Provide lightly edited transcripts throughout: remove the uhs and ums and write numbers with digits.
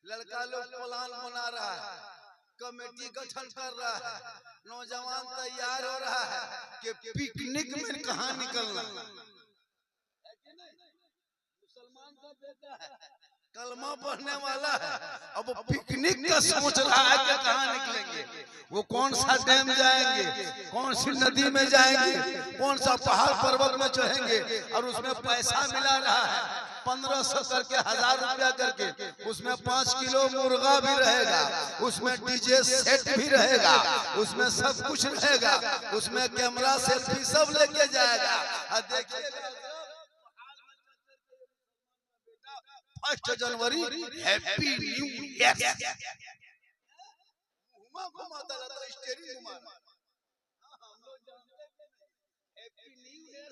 लड़का लोग प्लान बना रहा है, कमेटी गठन कर रहा है, नौजवान तैयार हो रहा है कि पिकनिक में कहाँ निकलना। मुसलमान का बेटा है, कलमा पढ़ने वाला है, अब वो पिकनिक का सोच रहा है कि कहाँ निकलेंगे, वो कौन सा डैम जाएंगे, कौन सी नदी में जाएंगे, कौन सा पहाड़ पर्वत में चढ़ेंगे। और उसमें पैसा मिला रहा है 1500 करके, 1000 रुपया करके, उसमें 5 किलो मुर्गा भी रहेगा, उसमें डीजे सेट भी रहेगा, उसमें सब कुछ रहेगा, उसमें कैमरा सेल्फी सब लेके जाएगा। और देखिएगा 1 जनवरी हैप्पी न्यू ईयर घुमाता रहता है, स्टीयरिंग घुमा रहा है। हम लोग जानते हैं हैप्पी न्यू ईयर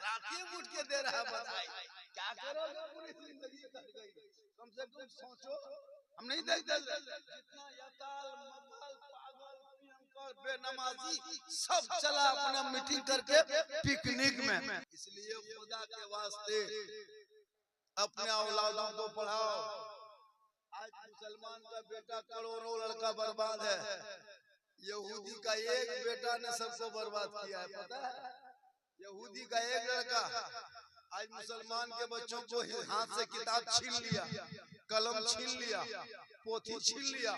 राखी उठ के दे रहा है बधाई। क्या करोगे पूरी जिंदगी कट गई, कम से कम सोचो। हम नहीं देखते जितना यताल मताल पागल प्रियंकर बेनमाजी सब चला अपना मीटिंग करके पिकनिक में। इसलिए खुदा के वास्ते अपने औलादों को पढ़ाओ। आज मुसलमान का बेटा करोड़ों लड़का बर्बाद है, यहूदी का एक बेटा ने सबको बर्बाद किया है। पता है, यहूदी का एक लड़का आज मुसलमान के बच्चों को हाथ से किताब छीन लिया, कलम छीन लिया, पोथी छीन लिया,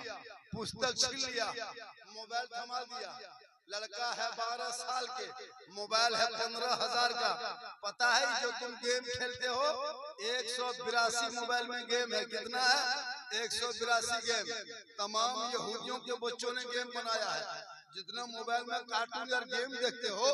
पुस्तक छीन लिया, मोबाइल थमा दिया। लड़का है 12 साल के, मोबाइल है 15,000 का। पता है जो तुम गेम खेलते हो 182 मोबाइल में गेम है। कितना है? 182 गेम। तमाम यहूदियों के बच्चों ने गेम बनाया है। जितना मोबाइल में कार्टून और गेम देखते हो,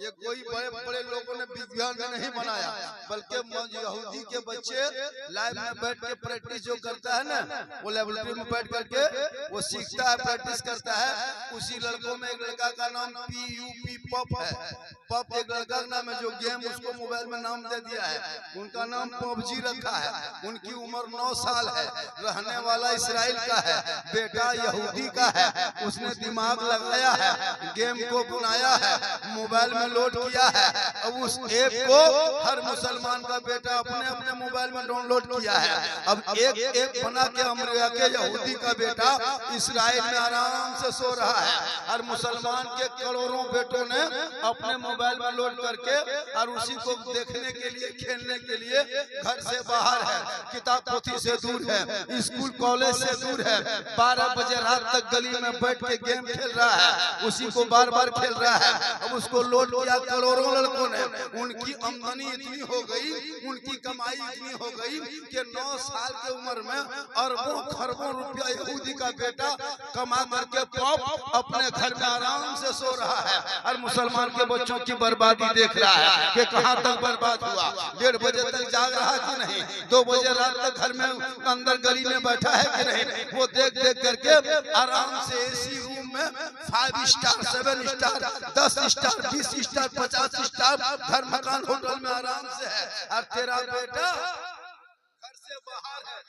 ये कोई बड़े बड़े लोगों ने विज्ञान में नहीं बनाया, बल्कि यहूदी के बच्चे लाइव में बैठ के प्रैक्टिस जो करता है ना, वो लेबोरेटरी में बैठ करके वो सीखता है, प्रैक्टिस करता है। उसी लड़कों में एक लड़का का नाम PUP पप है। पप एक लड़का का नाम है जो गेम उसको मोबाइल में नाम दे दिया है, उनका नाम PUBG रखा है। उनकी उम्र 9 साल है, रहने वाला इसराइल का है, बेटा यहूदी का है। उसने दिमाग लगाया है, गेम को बनाया है, मोबाइल में लोड किया है। अब उस ऐप को हर मुसलमान का बेटा अपने अपने मोबाइल में डाउनलोड किया है। अब एक ऐप बना के अमेरिका के यहूदी का बेटा इसराइल में आराम से सो रहा है, और मुसलमान के करोड़ों बेटों ने अपने मोबाइल में लोड करके और उसी को देखने के लिए, खेलने के लिए घर से बाहर है, किताब पोथी से दूर है, स्कूल कॉलेज से दूर है। 12 बजे रात तक गली में बैठ के गेम खेल रहा है, उसी को बार बार खेल रहा है। अब उसको लोड किया करोड़ों लड़कों ने। उनकी आमदनी इतनी हो गई, उनकी कमाई इतनी हो गई कि 9 साल की उम्र में अरबों खरबों रुपया यहूदी का बेटा कमा करके पॉप अपने घर में आराम से सो रहा है, और मुसलमान के बच्चों की बर्बादी देख रहा है कि कहां तक बर्बाद हुआ। 1:30 बजे तक जाग रहा कि नहीं, 2 बजे रात तक घर में अंदर गली में बैठा है कि नहीं। वो देख देख करके आराम से एसी रूम में 5 star, 7 star, 10 star, 20 star, 50 star घर मकान होटल में आराम से है। और तेरा बेटा घर से बाहर है,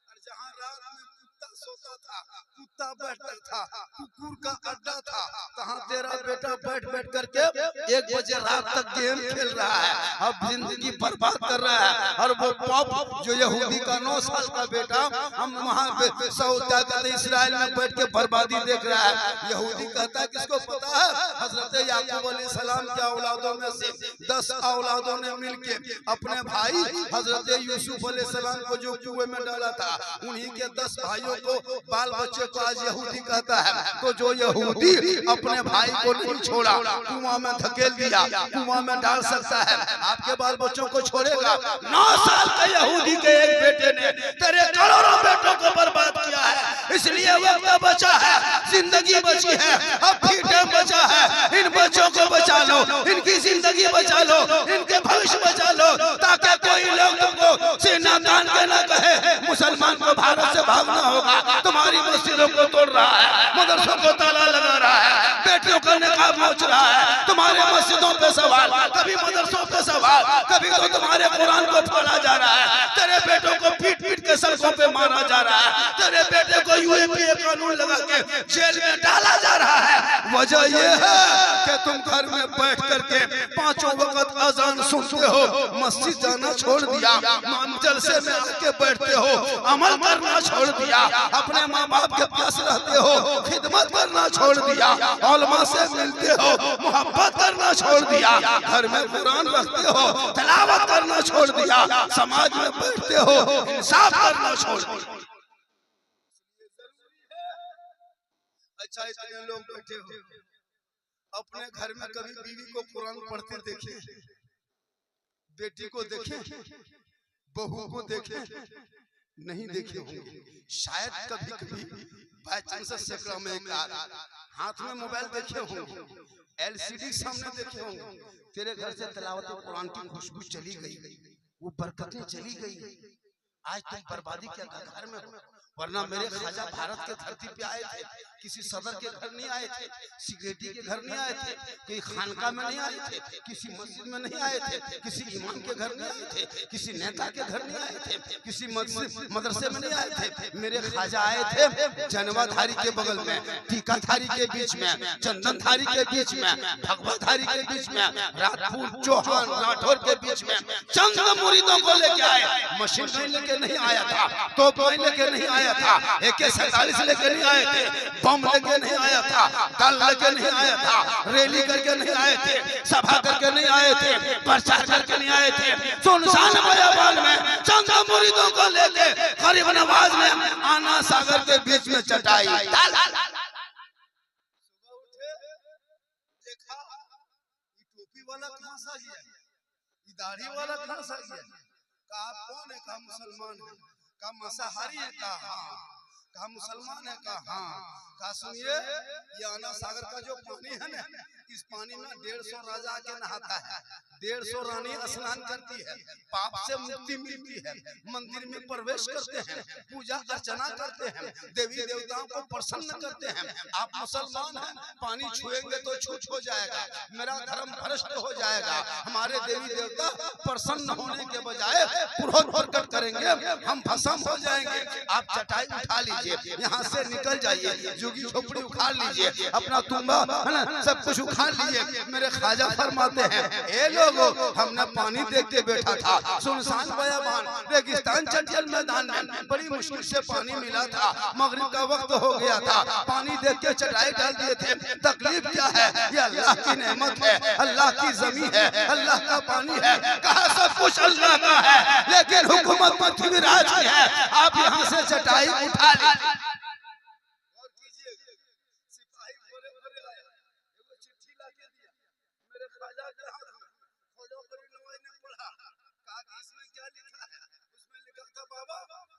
और जहाँ रात में कुत्ता सोता था, कुत्ता बैठता था, कुकुर का अड्डा था, कहाँ तेरा बेटा बैठ बैठ करके 1 बजे रात तक गेम खेल रहा है, अब जिंदगी बर्बाद कर रहा है। और वो पॉप जो यहूदी का 9 साल का बेटा हम वहाँ पे सऊदी इसराइल में बैठ के बर्बादी देख रहा है। यहूदी कहता है, किसको पता है, हजरत याकूब अलैहिस्सलाम के औलादों में से 10 औलादों ने मिलके अपने भाई हजरत यूसुफ अलैहिस्सलाम को जो कुएं में डाला था, उन्हीं के 10 भाइयों को, बाल बच्चे को आज यहूदी कहता है। तो जो यहूदी अपने भाई को नहीं छोड़ा, कुआं में धकेल दिया, कुआं में डाल सकता है, आपके बाल बच्चों को छोड़ेगा? 9 साल के यहूदी के एक बेटे ने तेरे करोड़ों बेटों को बर्बाद किया है। इसलिए वक्त बचा है, जिंदगी बची है, अब भी टाइम बचा है। इन बच्चों को बचा लो, इनकी जिंदगी बचा लो, इनके भविष्य बचा लो, ताकि कोई लोग तुमको सीना तान के न कहे मुसलमान को भारत से भागना होगा। तुम्हारी मस्जिदों को तोड़ रहा है, मदरसों को ताला लगा रहा है, बेटियों का निकाब नोच रहा है। तुम्हारे मस्जिदों पे सवाल, कभी मदरसों पे सवाल, कभी तो तुम्हारे कुरान को फाड़ा जा रहा है, तेरे बेटों को पीट पीट के सड़कों पे मारा जा रहा है, तेरे बेटे को UAPA कानून लगा के जेल में डाला जा रहा है। वजह ये है कि तुम घर में बैठ करके पांचों वक्त अजान सुनते हो, मस्जिद जाना छोड़ दिया, जलसे में आके बैठते हो, अमल करना छोड़ दिया, अपने माँ बाप के पास रहते हो, खिदमत करना छोड़ दिया, उलमा से मिलते हो, मोहब्बत करना छोड़ दिया, घर में कुरान रखते हो, तिलावत करना छोड़ दिया, समाज में बैठते हो, इंसाफ करना छोड़ दिया। अच्छा इतने लोग बैठे हो, अपने घर में कभी बीवी को कुरान पढ़ते देखे? बेटी को देखे? बहू को देखे? नहीं देखे होंगे। शायद कभी कभी बाय चांस सैकड़ा में एक हाथ में मोबाइल देखे होंगे, एलसीडी सामने देखे होंगे। तेरे घर से तिलावत कुरान की खुशबू चली गई, वो बरकतें चली गई, आज तुम बर्बादी क्या घर में हो। वरना मेरे ख्वाजा भारत के धरती पे आए थे, किसी सदर के घर नहीं आए थे, सिगरेटी के घर नहीं आए थे, कोई खानका में नहीं आए थे, किसी मस्जिद में नहीं आए थे, किसी इमाम के घर नहीं आए थे, किसी नेता के घर नहीं आए थे, किसी मदरसे में नहीं आए थे। मेरे ख्वाजा आए थे जनवाधारी के बगल में, टीकाधारी के बीच में, चंदनधारी के बीच में, भगवाधारी के बीच में, राजपूत चौहान राठौर के बीच में चंद मुरीदों को लेके आए। मशीन लेके नहीं आया था, तोप लेके नहीं आया था, AK-47 लेके नहीं आए थे, बम लेके नहीं आया था, दल लेके नहीं आया था, रैली करके नहीं आए थे, सभा करके नहीं आए थे, प्रचार करके नहीं आए थे। सुनसान बयाबान में चंद मुरीदों को लेके गरीब नवाज में आना सागर के बीच में चटाई। देखा टोपी वाला कहां से आ गया, दाढ़ी वाला कहां से आ गया, का आप कौन है, का मुसलमान है, का मांसाहारी है, का मुसलमान है, का सुनिए ये आना सागर का जो पानी है ना, इस पानी में 150 राजा आके नहाता है, 150 रानी स्नान करती है, पाप से मुक्ति मिलती है, मंदिर में प्रवेश करते हैं, पूजा अर्चना करते हैं, देवी देवताओं को प्रसन्न करते हैं। आप मुसलमान हैं, पानी छुएंगे तो छूछ हो जाएगा, मेरा धर्म भ्रष्ट हो जाएगा, हमारे देवी देवता प्रसन्न होने के बजाय क्रोध प्रकट करेंगे, हम भस्म हो जाएंगे। आप चटाई उठा लीजिए, यहाँ से निकल जाइए, झुग्गी झोपड़ी उखाड़ लीजिए, अपना तुम्बा है ना सब कुछ उखाड़ लीजिए। मेरे ख्वाजा फरमाते हैं, ए लोगों हमने पानी देख के बैठा था, सुनसान बयाबान रेगिस्तान चंचल मैदान में बड़ी मुश्किल से पानी मिला था, मगरिब का वक्त हो गया था, पानी देख के चटाई डाल दिए थे। तकलीफ क्या है, ये अल्लाह की नेमत है, अल्लाह की जमीन है, अल्लाह का पानी है, कहा सब कुछ अल्लाह का है, लेकिन हुकूमत पृथ्वीराज की है। आप यहाँ से चटाई उठा लीजिए।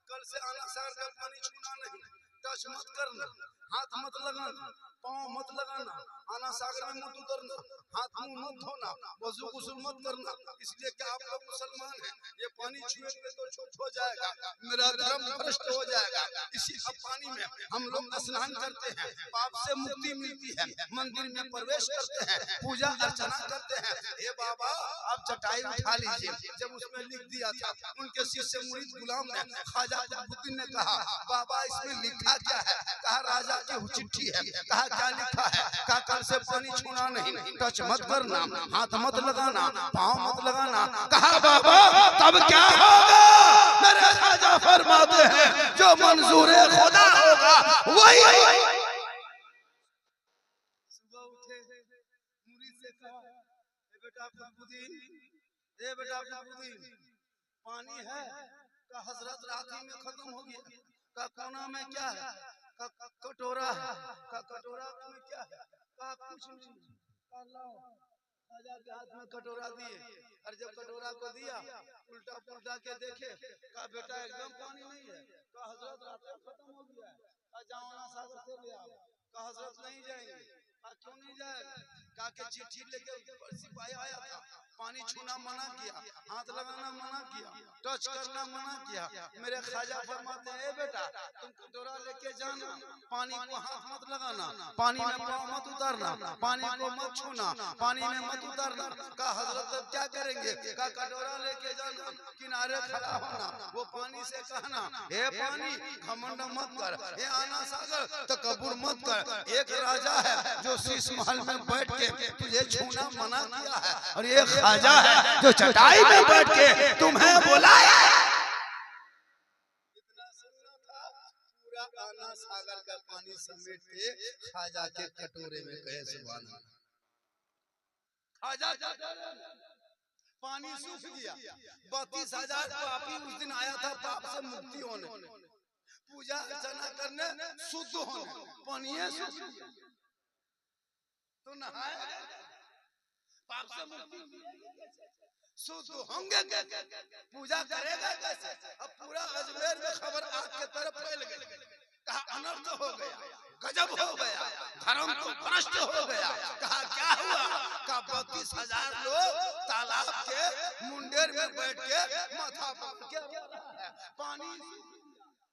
कल से आना सागर का पानी छूना नहीं, टच मत करना, हाथ मत लगाना, पाँव मत लगाना, आना सागर में मत उतरना, हाथ मुंह मत धोना, वजू गुस्ल मत करना, इसलिए कि आप लोग मुसलमान हैं, ये पानी छुएंगे तो छूछ हो जाएगा, मेरा धर्म भ्रष्ट हो जाएगा। इसी पानी में हम लोग स्नान करते हैं, पाप से मुक्ति मिलती है, मंदिर में प्रवेश करते हैं, पूजा अर्चना करते हैं। हे बाबा आप चटाई उठा लीजिए। जब उसमें लिख दिया था, उनके शिष्य मुरीद गुलाम ने, ख्वाजा कुतुबुद्दीन ने कहा, बाबा इसमें लिखा क्या है? कहा राजा की चिट्ठी है। कहा क्या लिखा है? कहा कल से पानी छूना नहीं, टच मत करना, हाथ मत लगाना, पाँव मत लगाना। कहा बाबा तब क्या होगा? मेरे ख्वाजा फरमाते हैं जो मंजूर खुदा होगा वही। सुबह उठे मुरीद से कहा, बेटा कुतुबुद्दीन पानी है? का हजरत राती में खत्म हो गया। का कोना में क्या है? का कटोरा है। का कटोरा में क्या है? का कुछ नहीं। अल्लाह ख्वाजा के हाथ में कटोरा दिए, और जब कटोरा को दिया उल्टा पुल्टा के देखे, का बेटा एकदम पानी नहीं है। का हजरत रात में खत्म हो गया है, का जाओ ना सागर से ले आओ। का हजरत नहीं जाएंगे। का क्यों नहीं जाएगा? का के चिट्ठी लेके सिपाही आया था, पानी छूना मना किया, हाथ लगाना मना किया, टच करना मना किया। मेरे ख्वाजा फरमाते हैं, ए बेटा तुम कटोरा लेके जाना, पानी को हाथ मत लगाना, पानी में पाँव मत उतारना, पानी को मत छूना, पानी में मत उतारना। कहा हजरत अब क्या करेंगे? कहा कटोरा लेके जाना, किनारे खड़ा होना, वो पानी से कहना, हे पानी घमंड मत कर, हे आना सागर तकब्बुर मत कर। एक राजा है जो शीश महल में बैठ के तुझे छूना मना किया है, और एक ख्वाजा है जो चटाई में बैठ के तुम्हें बुलाया। इतना सुनना था, पूरा आना सागर का पानी समेट के ख्वाजा के कटोरे में कहे सुभान अल्लाह। ख्वाजा पानी सूख गया। 32,000 पापी उस दिन आया था पाप से मुक्ति होने, पूजा अर्चना करने, शुद्ध होने, पानी सूख गया तो नहाए पाप से मुक्ति शुद्ध होंगे, पूजा करेगा कैसे? अब पूरा अजमेर में खबर आग के तरफ फैल गई। कहा अनर्थ हो गया, गजब हो गया, धर्म तो भ्रष्ट हो गया। कहा क्या हुआ? कहा 32,000 लोग तालाब के मुंडेर में बैठ के माथा पकड़ के पानी।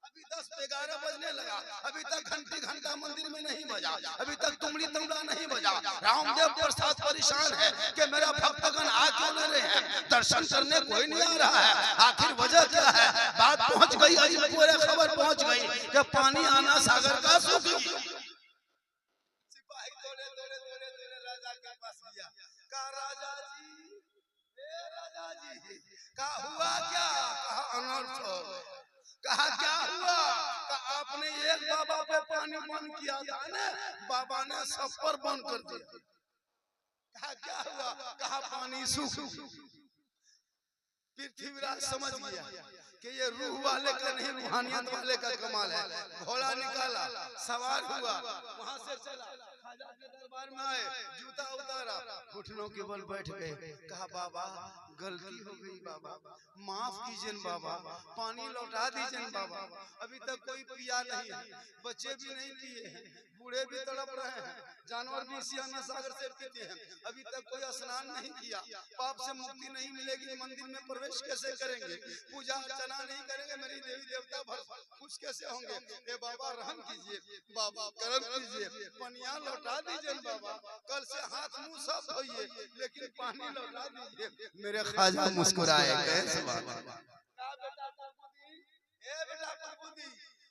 अभी 10-11 बजने लगा, अभी तक घंटी घंटा मंदिर में नहीं बजा, अभी तक तुमड़ी तमड़ा नहीं बजा। रामदेव प्रसाद परेशान है कि मेरा भक्तगण आ क्यों न रहे हैं, दर्शन करने कोई नहीं आ रहा है, आखिर वजह क्या है? बात पहुंच गई, पूरे खबर पहुंच गई कि पानी आना सागर का सूख गया। सिपाही दौड़े दौड़े दौड़े दौड़े राजा के पास गया। कहा राजा जी, हे राजा जी, कहा हुआ क्या? कहा अनर्थ हो गया। कहा क्या हुआ? कहा आपने एक बाबा पे पानी बंद किया था ना, बाबा ने सब पर बंद कर दिया। कहा क्या हुआ? कहा पानी सूख। पृथ्वीराज समझ गया कि ये रूह वाले का नहीं, रूहानियत वाले का कमाल है। घोड़ा निकाला, सवार हुआ, वहां से चला, ख्वाजा के दरबार में आए, जूता उतारा, घुटनों के बल बैठ गए। कहा बाबा गलती हो गई बाबा, माफ कीजिए बाबा, पानी लौटा दीजिए बाबा। अभी तक कोई पिया नहीं है, बच्चे भी नहीं पिए हैं, बूढ़े भी तड़प रहे हैं, जानवर भी इसी आना सागर से पीते हैं, अभी तक कोई स्नान नहीं किया। पाप से मुक्ति नहीं मिलेगी, मंदिर में प्रवेश कैसे करेंगे, पूजा अर्चना नहीं करेंगे, मेरी देवी देवता भर खुश कैसे होंगे? ए बाबा रहम कीजिए, बाबा करम कीजिए, पनिया लौटा दीजिए बाबा, कल से हाथ मुंह सब धोइए, लेकिन पानी लौटा दीजिए। मेरे ख्वाजा मुस्कुराए,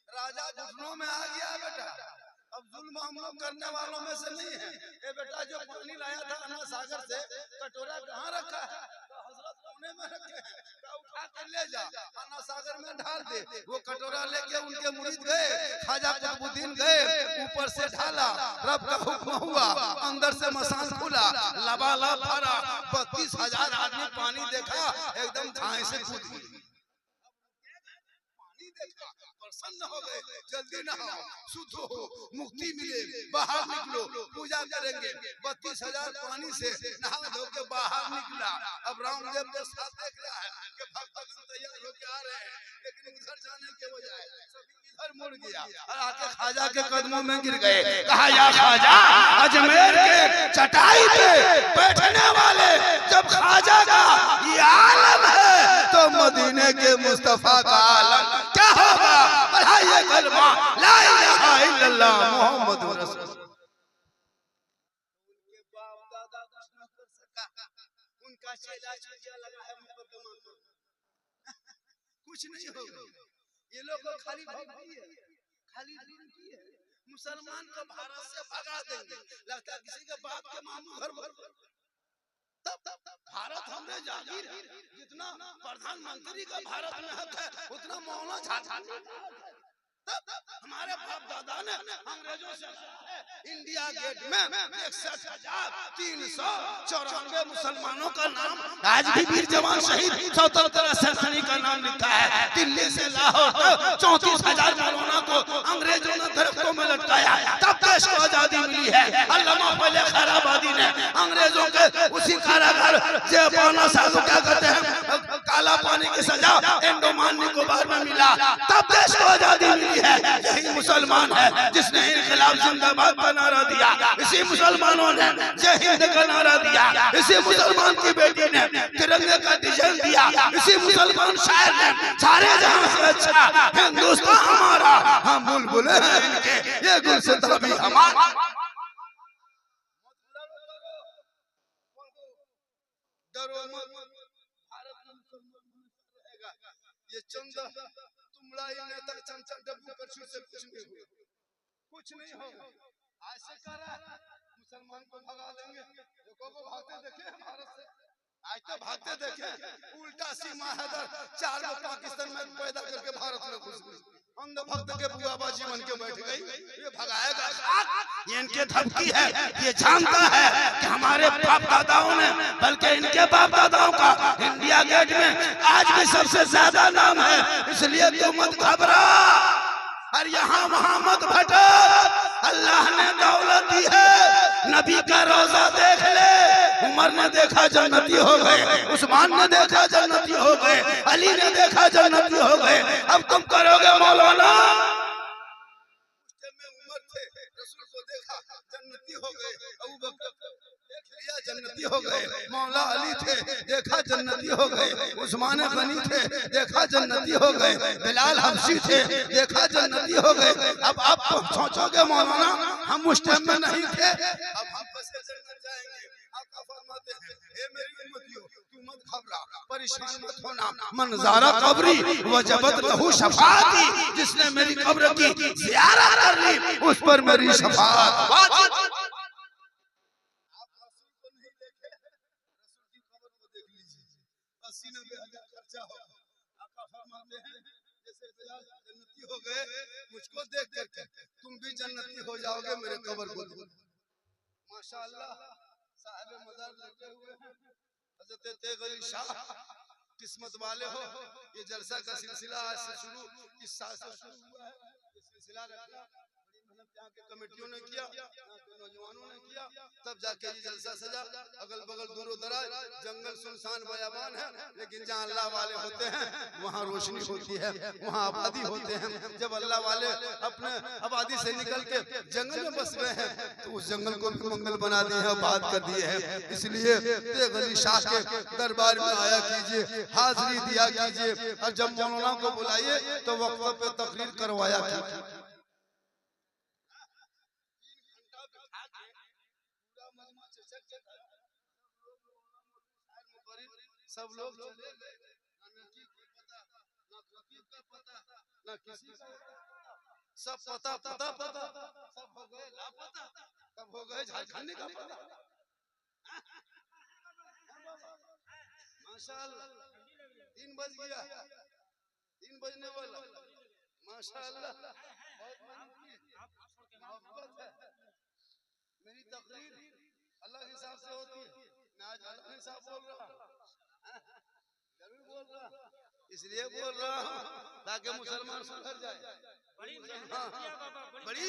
राजा घुटनों में आ गया बेटा, अब जुल्म हम लोग करने वालों में से नहीं है। ए बेटा जो पानी लाया था अन्ना सागर से, कटोरा कहाँ रखा है? तो हजरत कोने में रखे हैं, उठा कर ले जा, अन्ना सागर में ढाल दे। वो कटोरा लेके उनके मुरीद गए, ख्वाजा कुतुबुद्दीन गए, ऊपर से ढाला, रब का हुक्म हुआ, अंदर से मसान खुला, लबालब भरा, 32,000 आदमी पानी देखा, एकदम धाए से कूद गए। पानी देखा, प्रसन्न हो गए, जल्दी नहाओ, शुद्ध हो, मुक्ति मिले, बाहर निकलो, पूजा करेंगे। 32,000 पानी से नहा धो के बाहर निकला। अब रामदेव के साथ देख रहा है कि भक्तगण तैयार होके आ रहे हैं, लेकिन उधर जाने के बजाय सभी इधर मुड़ गया और आके ख्वाजा के कदमों में गिर गए। कहा या ख्वाजा, अजमेर के चटाई पे बैठने वाले जब ख्वाजा का ये आलम है, तो मदीने के मुस्तफा का आलम क्या होगा? बढ़ाइए कलमा ला इलाहा इल्लल्लाह मुहम्मदुर रसूलुल्लाह। उनके बाप दादा कुछ न कर सका, उनका चेला चुटिया लगा है मुकद्दमा को, कुछ नहीं होगा। ये लोग खाली भक्ति है, खाली दिन की है। मुसलमान को भारत से भगा देंगे, लगता किसी के बाप के मामू घर भर। तब भारत हमने जागीर है, जितना प्रधानमंत्री का भारत में हक है उतना मौलाना झाझा तब हमारे बाप दादा ने अंग्रेजों से इंडिया गेट में 61,394 मुसलमानों का नाम, आज भी वीर जवान शहीद स्वतंत्रता सेनानी का नाम लिखा है। दिल्ली से लाहौर तक 34,000 मौलाना को अंग्रेजों ने दरख्तों में लटकाया, तब देश को आजादी मिली है। अल्लामा फजल खैराबादी ने अंग्रेजों के उसी कारागार क्या कहते हैं, काला पानी फांसी की सजा अंडमान निकोबार में मिला, तब देश को आजादी मिली है। यही मुसलमान है जिसने इनकलाब जिंदाबाद का नारा दिया, इसी मुसलमानों ने जय हिंद का नारा दिया, इसी मुसलमान की बेटी ने तिरंगे का डिजाइन दिया, इसी मुसलमान शायर ने सारे जहां से अच्छा हिंदुस्तान हमारा, हम बुलबुलें हैं इनके, ये गुलसिता भी हमारा। डरो मत, भारत में मुसलमान रहेगा। ये चंद तुमड़ा ही नेता चमचा डब्बू करछू से कुछ नहीं होगा, कुछ नहीं होगा। ऐसे करा मुसलमान को भगा देंगे, लोगों को भागते देखे भारत से, आज तो भागते देखे। उल्टा सीमा हैदर 4 को पाकिस्तान में पैदा करके भारत में घुस गई, अंध भक्त के बुआबाजी बन के बैठ गई। ये भगाएगा, ये इनके धमकी है, ये जानता है कि हमारे बाप दादाओं ने, बल्कि इनके बाप दादाओं का इंडिया गेट में आज भी सबसे ज्यादा नाम है, इसलिए तू मत घबरा और यहाँ वहाँ मत भटक। अल्लाह ने दौलत दी है, नबी का रोजा देख ले, उमर ने देखा जन्नती हो गए, उस्मान ने देखा जन्नती हो गए, अली ने देखा जन्नती हो गए, अब तुम करोगे मौलाना? उमर थे, रसूल को देखा जन्नती हो गए, अबू बकर देख लिया जन्नती हो गए, मौला अली थे देखा जन्नती हो गए, उस्मान गनी थे देखा जन्नती हो गए, बिलाल हबशी थे देखा जन्नती हो गए। अब आप सोचोगे मौलाना हम उस टाइम में नहीं थे, अब हम बस जन्नत जाएंगे। आका फरमाते हैं, हे मेरी उम्मतियों तू मत घबरा, परेशान मत होना, मंज़ारा कब्री वजबत लहू शफाअती, जिसने मेरी कब्र की ज़ियारत कर ली उस पर मेरी शफाअत वाजिब। जन्नती हो गए, मुझको देख करके तुम भी जन्नती हो जाओगे मेरे कब्र को। माशाअल्लाह साहिब मज़ार लगे हुए हैं हज़रत तेग़ अली शाह, किस्मत वाले हो। ये जलसा का सिलसिला आज से शुरू, इस साल से शुरू हुआ है। ये सिलसिला रखना यहाँ के कमेटियों ने किया, यहाँ के नौजवानों ने किया, तब जाके ये जलसा सजा। अगल बगल दूरों दराज जंगल सुनसान बयाबान है, लेकिन जहाँ अल्लाह वाले होते हैं वहाँ रोशनी होती है, वहाँ आबादी होते हैं। जब अल्लाह वाले अपने आबादी से निकल के जंगल में बस गए हैं तो उस जंगल को भी मंगल बना दिए हैं, बात कर दिए हैं। इसलिए तेग़ अली शाह के दरबार में आया कीजिए, हाजिरी दिया कीजिए, और जब मौलाना को बुलाइए तो वक्त पे तकरीर करवाया कीजिए। सब लोग चले गए, ना नकीब को पता, ना खतीब का पता, ना किसी का सब पता पता पता सब हो गए लापता, सब हो गए झारखंडी का पता। माशाअल्लाह 3 बज गया, 3 बजने वाला, माशाअल्लाह बहुत मोहब्बत है। मेरी तकरीर अलग हिसाब से होती है, मैं आज अलग हिसाब बोल रहा हूँ, जरूर बोल रहा, इसलिए बोल रहा हूँ ताकि मुसलमान सुधर जाए। बड़ी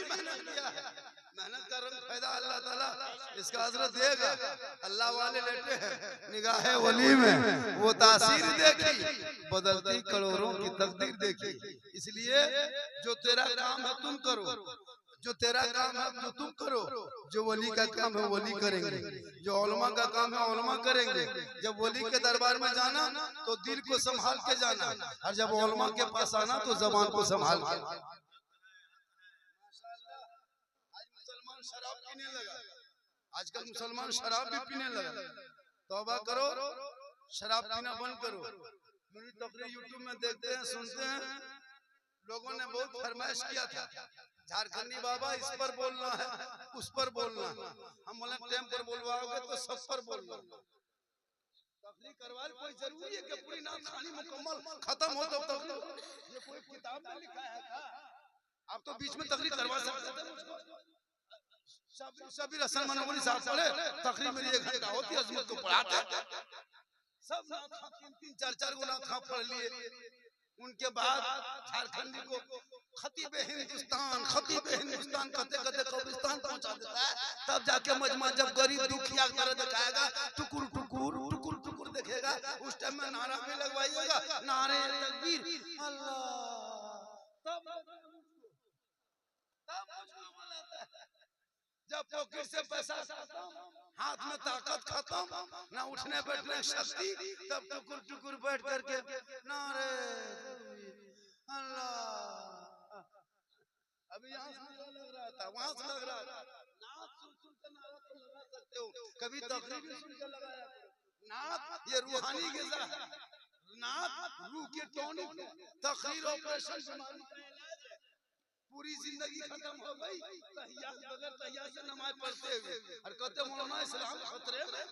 मेहनत किया है, मेहनत का रंग फायदा अल्लाह ताला इसका अजर देगा। अल्लाह वाले लेटे हैं निगाहे वली में, वो तासीर देखी, बदलती करोड़ों की तकदीर देखी। इसलिए जो तेरा काम है तुम करो, जो तेरा काम है जो तुम करो, जो वली का काम है वली करेंगे, जो उलमा का काम है उलमा करेंगे। जब वली के दरबार में जाना तो दिल को संभाल के जाना, और जब उलमा के पास आना तो जबान को संभाल के। आज मुसलमान शराब पीने लगा, आजकल मुसलमान शराब भी पीने लगा। तौबा करो, शराब पीना बंद करो। मेरी तकरीर यूट्यूब में देखते हैं, सुनते हैं, लोगों ने बहुत फरमाइश किया था झारखंडी बाबा इस पर बोलना है, उस पर बोलना है। हम बोले टाइम पर बोलवाओगे तो सब पर बोलना। तकरीर करवा कोई जरूरी है कि पूरी नाम कहानी मुकम्मल खत्म हो तो तकरीर? ये कोई किताब में लिखा है क्या? आप तो बीच में तकरीर करवा सकते थे मुझको। सबीर हसन मनोवरी साहब पढ़े, तकरीर मेरी 1 घंटा होती, अजमत को पढ़ाते सब 3-3 4-4 गुना खा पढ़ लिए। उनके बाद झारखंडी को खतीब हिंदुस्तान कहते कहते कब्रिस्तान पहुंचा देता है। तब जाके मजमा जब गरीब दुखिया तरह दिखाएगा, टुकुर टुकुर टुकुर टुकुर देखेगा, उस टाइम में नारा भी लगवाइए दबाइएगा, नारे तकबीर अल्लाह, तब मुझको बुलाता है। जब पॉकेट से पैसा खत्म, हाथ में ताकत खत्म, ना उठने बैठने की शक्ति, तब टुकुर टुकुर बैठ करके नारे अल्लाह। अभी यहाँ से लग रहा था, वहां से लग रहा था। नाक सुन के नारा तो लगा सकते हो, कभी तकरीर भी सुन के लगाया। नाक ये रूहानी ग़िज़ा है, नाक रूह की टॉनिक है। तकरीर ऑपरेशन बीमारी का इलाज है। पूरी जिंदगी खत्म हो गई तहियात बगैर तहियात से नमाज पढ़ते हुए, और कहते मौलाना इस्लाम खतरे में।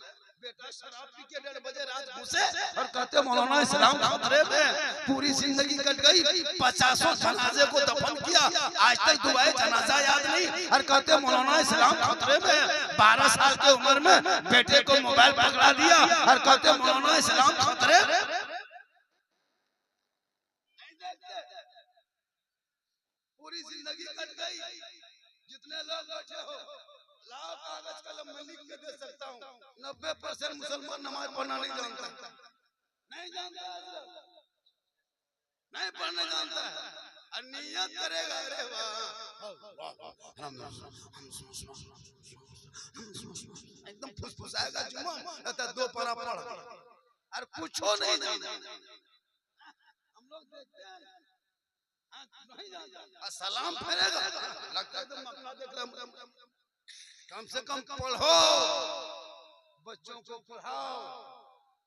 बेटा शराब पी के 1:30 बजे रात घुसे और कहते मौलाना इस्लाम खतरे में। पूरी जिंदगी कट गई, 50 जनाजे को दफन किया, आज तक दुआए जनाजा याद नहीं, और कहते मौलाना इस्लाम खतरे में। 12 साल की उम्र में बेटे को मोबाइल पकड़ा दिया और कहते मौलाना इस्लाम खतरे में। पूरी जिंदगी कट गई। जितने लोग बैठे हो, लाओ कागज कलम में लिख के दे सकता हूँ, 90% मुसलमान नमाज पढ़ना नहीं जानता, नहीं जानता, नहीं पढ़ने जानता है। और नियत करेगा, अरे वाह एकदम फुसफुसाएगा जुम्मा, कहता 2 पारा पढ़ और कुछ नहीं जानता। हम लोग देखते हैं नहीं जानता, सलाम फेरेगा, लगता है तो मक्का देख रहा। कम से कम पढ़ो, बच्चों को पढ़ाओ,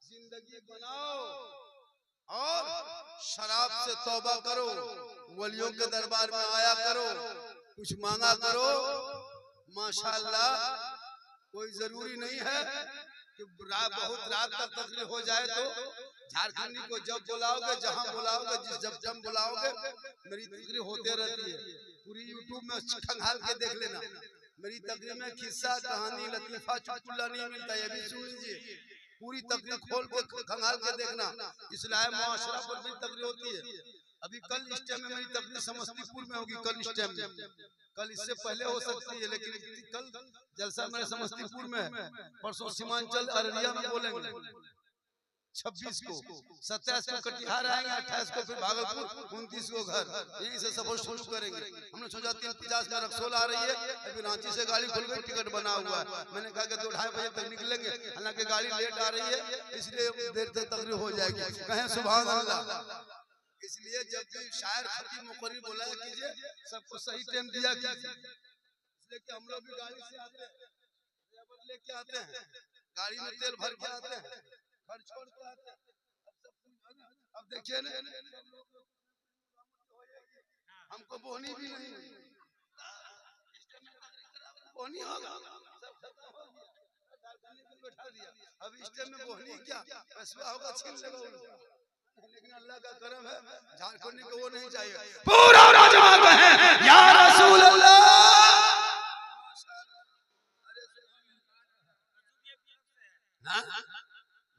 जिंदगी बनाओ, और शराब से तौबा करो, वलियों के दरबार में आया करो, कुछ मांगा करो। माशाअल्लाह, कोई जरूरी नहीं है कि बहुत रात तक तकलीफ हो जाए तो झारखंडी को जब बुलाओगे, जहां बुलाओगे, जब बुलाओगे, मेरी तकरीर होते रहती है। पूरी यूट्यूब में खंगाल के देख लेना, मेरी तकरीर में किस्सा कहानी लतीफा चुटकुला नहीं मिलता, ये भी सुन लीजिए। पूरी तकरीर खोल के खंगाल के देखना, इस्लाह मुआशरा पर भी तकरीर होती है। अभी कल इस टाइम में मेरी तकरीर समस्तीपुर में होगी, कल इस टाइम में, कल इससे पहले हो सकती है, लेकिन कल जलसा मेरे समस्तीपुर में है। परसों सीमांचल अररिया में बोलेंगे, 26 को, 27 को कटिहार आएंगे, 28 को फिर भागलपुर, 29 को घर। यहीं से सफर शुरू करेंगे। हमने सोचा 3:50 में रक्सौल आ रही है, अभी रांची से गाड़ी खुल गई, टिकट बना हुआ है। मैंने कहा कि 2-2:30 बजे तक निकलेंगे, हालांकि गाड़ी लेट आ रही है, इसलिए देर तक तकरीर हो जाएगी। कहें सुभान अल्लाह। इसलिए जब भी शायर खतीब मुकर्रिर बुलाया कीजिए, सबको सही टाइम दिया कीजिए, इसलिए कि हम लोग भी गाड़ी से आते हैं, लेके आते हैं, गाड़ी में तेल भर के आते हैं, घर छोड़ के आते हैं। अब देखिए ना, हमको बोनी भी नहीं, बोनी होगा, बैठा दिया। अब इस टाइम में बोनी क्या पैसा होगा, छीन लेगा। लेकिन अल्लाह का करम है, झारखंडी को वो नहीं चाहिए, पूरा राजमा है या रसूल अल्लाह।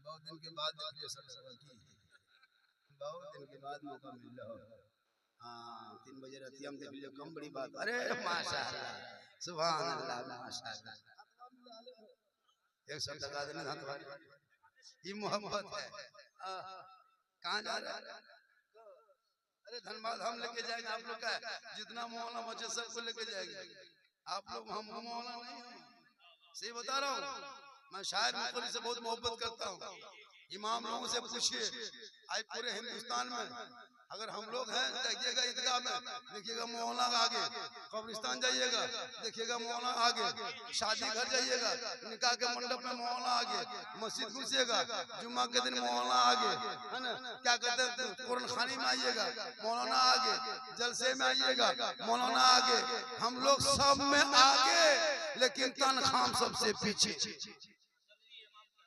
बहुत दिन के बाद देखिए, सब बहुत दिन के बाद मौका मिल रहा हो। हाँ, 3 बजे रात हम देख लियो, कम बड़ी बात। अरे माशाअल्लाह, सुभान अल्लाह, माशाअल्लाह। 100 टका देने हाथ वाले, ये मोहब्बत है। कहाँ जा रहे हैं? अरे धनबाद हम लेके जाएंगे, आप लोग का जितना मोहल्ला बचे सबको लेके जाएंगे। आप लोग हम मोहल्ला नहीं, सही बता रहा हूँ। मैं शायर मुकर्रिर से बहुत मोहब्बत करता हूँ। इमाम लोगों से पूछिए, आज पूरे हिंदुस्तान में अगर हम लोग हैं, देखिएगा ईदगाह में, देखिएगा मोहल्ला आगे, कब्रिस्तान जाइएगा, देखिएगा मोहल्ला आगे, शादी घर जाइएगा, निकाह के मंडप में मोहल्ला आगे, मस्जिद घुसिएगा, जुम्मा के दिन मोहल्ला आगे, है ना, क्या कहते हैं, कुरान खानी में आइएगा, मौलाना आगे, जलसे में आइएगा, मौलाना आगे। हम लोग सब में आगे, लेकिन तनख्वाह सबसे पीछे।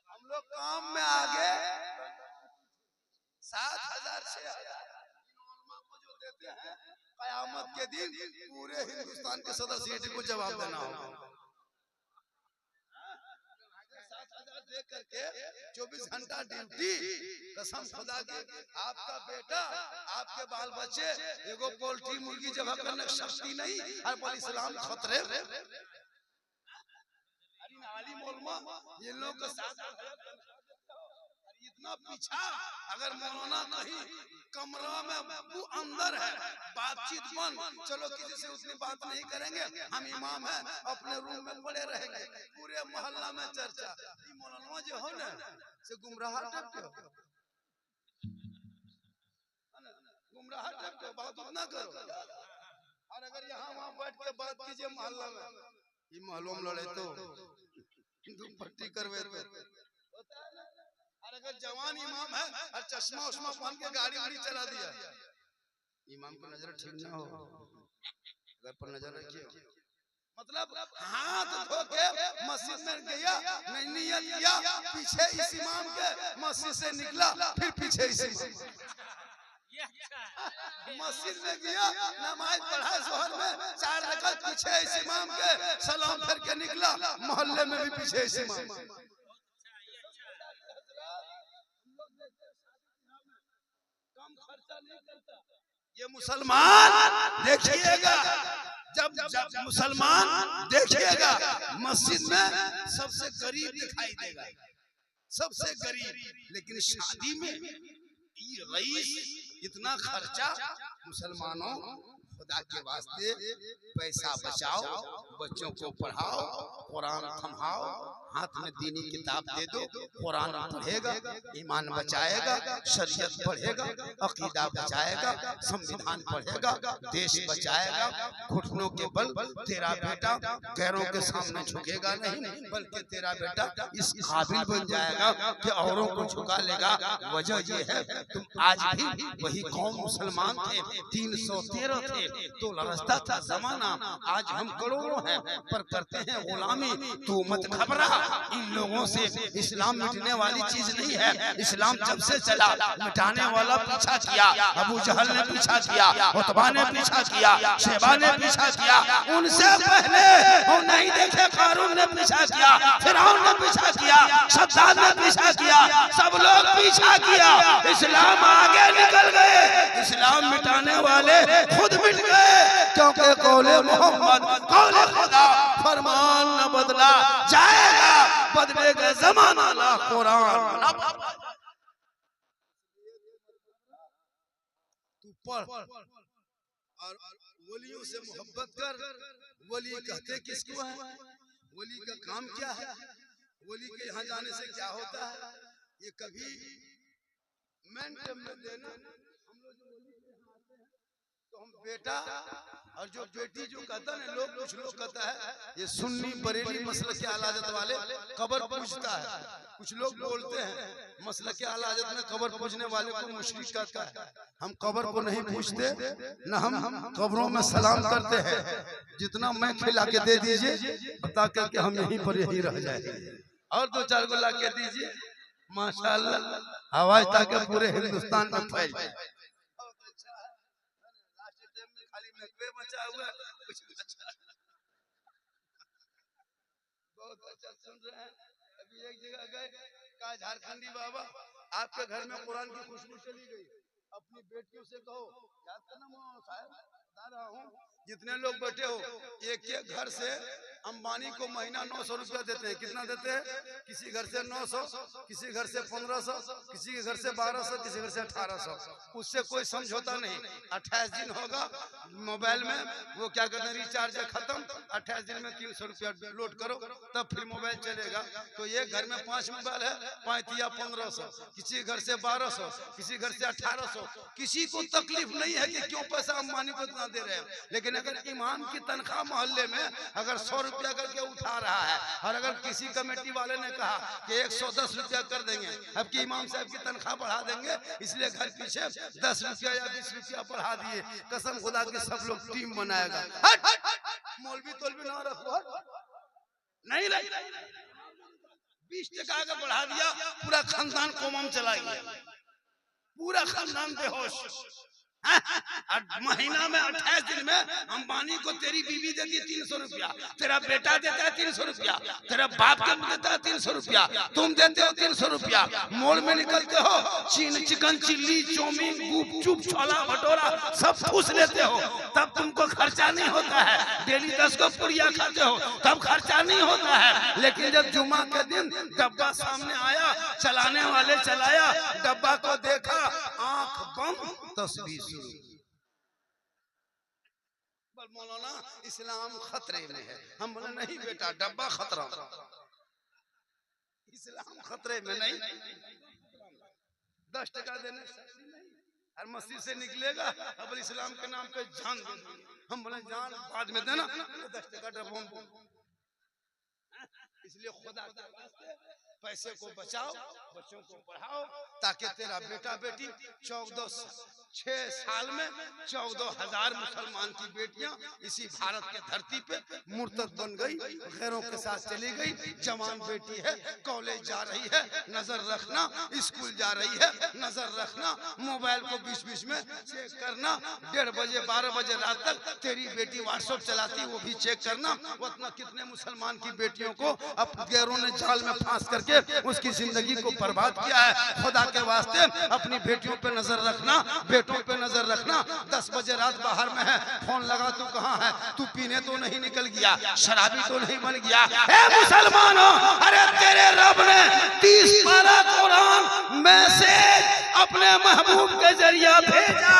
हम लोग काम में आगे, 7,000 6,000 कयामत के दिन पूरे हिंदुस्तान के सदर सीटी को जवाब देना होगा। 7,000 दे करके 24 घंटा ड्यूटी, कसम खुदा की, आपका बेटा, आपके बाल बच्चे एगो पोल्ट्री मुर्गी जब करने की शक्ति नहीं, और पर इस्लाम खतरे में। आलिम उलमा ये लोग का साथ इतना पीछा। अगर मौलाना कहीं कमरा में वो अंदर है, बातचीत बंद, चलो किसी से उतनी बात नहीं करेंगे, हम इमाम हैं, अपने रूम में पड़े रहेंगे, पूरे मोहल्ला में चर्चा। ये मौलाना जो हो ना से गुमराह टाइप के, गुमराह टाइप के बात ना करो। और अगर यहाँ वहाँ बैठ के बात कीजिए मोहल्ला में, ये मालूम लड़े तो दुपट्टी करवे तो होता है ना। और अगर जवान इमाम है और चश्मा उश्मा पहन के गाड़ी वाड़ी चला दिया, इमाम को नजर ठीक ना हो, अगर पर नजर रखिए, मतलब हाथ धो के मस्जिद में गया, नहीं नियत किया, पीछे इस इमाम के मस्जिद से निकला, फिर पीछे इस इमाम मस्जिद में गया, नमाज पढ़ा जोहर में 4 रकात, पीछे इस इमाम के सलाम फिर के निकला, मोहल्ले में भी पीछे इस इमाम। कम खर्चा नहीं करता ये मुसलमान। देखिएगा जब मुसलमान देखिएगा मस्जिद में सबसे गरीब दिखाई देगा, सबसे गरीब, लेकिन शादी में ये रईस इतना खर्चा। मुसलमानों खुदा के वास्ते पैसा बचाओ, बच्चों को पढ़ाओ, कुरान थमाओ, हाथ में दीनी किताब दे दो, कुरान पढ़ेगा, ईमान बचाएगा, शरीयत पढ़ेगा, अकीदा बचाएगा, संविधान पढ़ेगा, देश बचाएगा। घुटनों के बल तेरा बेटा गैरों के सामने झुकेगा नहीं, बल्कि तेरा बेटा इस काबिल बन जाएगा कि औरों को झुका लेगा। वजह ये है तुम आज भी वही कौम मुसलमान थे, 313 थे तो लड़ता था जमाना, आज हम करोड़ों हैं पर करते हैं गुलामी। तू मत घबरा, इन लोगों से इस्लाम मिटने वाली चीज नहीं है। इस्लाम जब से चला मिटाने वाला पीछा किया, अबू जहल ने पीछा किया, उतबा ने पीछा किया, शेबा ने पीछा किया, उनसे पहले हम नहीं देखे कारून ने पीछा किया, फिरौन ने पीछा किया, शद्दाद ने पीछा किया, सब लोग पीछा किया, इस्लाम आगे निकल गए। इस्लाम मिटाने वाले खुद मिट गए, क्योंकि कौले मोहम्मद कौले खुदा, फरमान न बदला जाएगा, बदलेगा जमाना ना कुरान। तू पढ़ और वलियों से मोहब्बत कर। वली कहते किसको है, वली का काम क्या है, वली के यहाँ जाने से क्या होता है, ये कभी मेंटेन में देना। हम लोग जो वली के यहाँ आते हैं तो हम बेटा और जो बेटी जो कहता है लोग, कुछ लोग कहता है ये सुन्नी बरेली मसलक के आलाजत वाले कब्र पूजता है। कुछ लोग बोलते हैं मसलक के आलाजत में कब्र पूजने वाले को मुशरिक कहता है। हम कब्र को नहीं पूजते, न हम कब्रों में सलाम करते हैं। जितना मैं खिला के दे दीजिए, बता करके हम यहीं पर यही रह जाएंगे, और 2-4 गो ला के दीजिए, माशाअल्लाह आवाज ताकि पूरे हिंदुस्तान में फैल जाए। बचा हुआ कुछ अच्छा, बहुत अच्छा सुन रहे हैं। अभी एक जगह गए, कहा झारखंडी बाबा आपके घर में कुरान की खुशबू चली गई, अपनी बेटियों से कहो, याद करना साहब बता रहा हूँ, जितने लोग बैठे हो एक एक घर से अंबानी को महीना 900 रुपया देते हैं। कितना देते हैं? किसी घर से 900, किसी घर से 1500, किसी के घर से 1200, किसी घर से 1800। उससे कोई समझौता नहीं। 28 दिन होगा मोबाइल में, वो क्या कहते हैं, रिचार्ज खत्म, 28 दिन में 300 रुपया लोड करो, तब फिर मोबाइल चलेगा। तो एक घर में 5 मोबाइल है, 5 या 1500, किसी घर से 1200, किसी घर से 1800। किसी को तकलीफ नहीं है कि क्यों पैसा अंबानी को इतना दे रहे हैं। लेकिन अगर इमाम की तनख्वाह मोहल्ले में अगर 100 रुपया करके उठा रहा है, और अगर किसी कमेटी वाले ने कहा कि 110 रुपया कर देंगे, अब की इमाम साहब की तनख्वाह बढ़ा देंगे, इसलिए घर पीछे 10 रुपया या 20 रुपया बढ़ा दिए। कसम खुदा के सब लोग टीम बनाएगा। मौलवी तोलवी ना रखो, नहीं 20 टका का बढ़ा दिया, पूरा खानदान कोमम चला गया, पूरा खानदान बेहोश। और महीना में 28 दिन में अंबानी को तेरी बीवी देती है 300 रुपया, तेरा बेटा देता है 300 रुपया, तेरा बाप के देता है 300 रुपया, तुम देते हो 300 रुपया। मॉल में निकलते हो, चिकन चिल्ली, चाउमीन, गुपचुप, छोला भटूरा सब ठूस लेते हो, तब तुमको खर्चा नहीं होता है। डेली 10 को पुड़िया खाते हो, तब खर्चा नहीं होता है। लेकिन जब जुमा के दिन डब्बा सामने आया, चलाने वाले चलाया, डब्बा को देखा, आंख बंद, तस्वीर शुरू। मौलाना इस्लाम खतरे में है। हम बोले नहीं बेटा, डब्बा खतरा, इस्लाम खतरे में नहीं। 10 टका देने हर मस्जिद से निकलेगा, अब इस्लाम के नाम पे जान दे। हम बोले जान बाद में देना, 10 टका डब्बा। इसलिए खुदा के वास्ते पैसे को बचाओ, बच्चों को पढ़ाओ, ताकि तेरा बेटा बेटी 6 साल में 14,000 मुसलमान की बेटियां इसी भारत के धरती पे मुर्तद बन गई, गैरों के साथ चली गई। जवान बेटी है, कॉलेज जा रही है, नजर रखना, स्कूल जा रही है, नजर रखना, मोबाइल को बीच में चेक करना, 1:30 बजे 12 बजे रात तक तेरी बेटी व्हाट्सएप चलाती, वो भी चेक करना। उतना कितने मुसलमान की बेटियों को अब गैरों ने जाल में फांस करके उसकी जिंदगी को बर्बाद किया है। खुदा के वास्ते अपनी बेटियों पे नजर रखना, बेटों पे नजर रखना। 10 बजे रात बाहर में है, फोन लगा, तू कहाँ है? तू पीने तो नहीं निकल गया, शराबी तो नहीं बन गया? ए मुसलमानों, अरे तेरे रब ने 30 पारा कुरान मैसेज अपने महबूब के जरिए भेजा,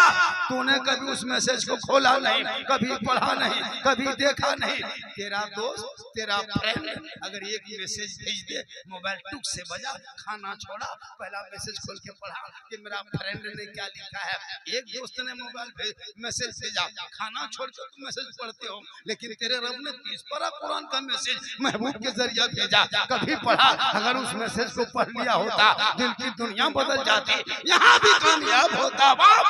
तूने कभी उस मैसेज को खोला नहीं, कभी पढ़ा नहीं, कभी देखा नहीं। तेरा दोस्त, तेरा फ्रेंड अगर एक मैसेज भेज दे, मोबाइल टुक से बजा, खाना छोड़ा, पहला मैसेज खोल के पढ़ा कि मेरा फ्रेंड ने क्या लिखा है। एक दोस्त ने मोबाइल मैसेज भेजा, खाना छोड़ के तुम मैसेज पढ़ते हो, लेकिन तेरे रब ने 30 पारा कुरान का मैसेज महबूब के जरिए भेजा, कभी पढ़ा? अगर उस मैसेज को पढ़ लिया होता, दिल की दुनिया बदल जाती, यहाँ भी कामयाब होता। बाप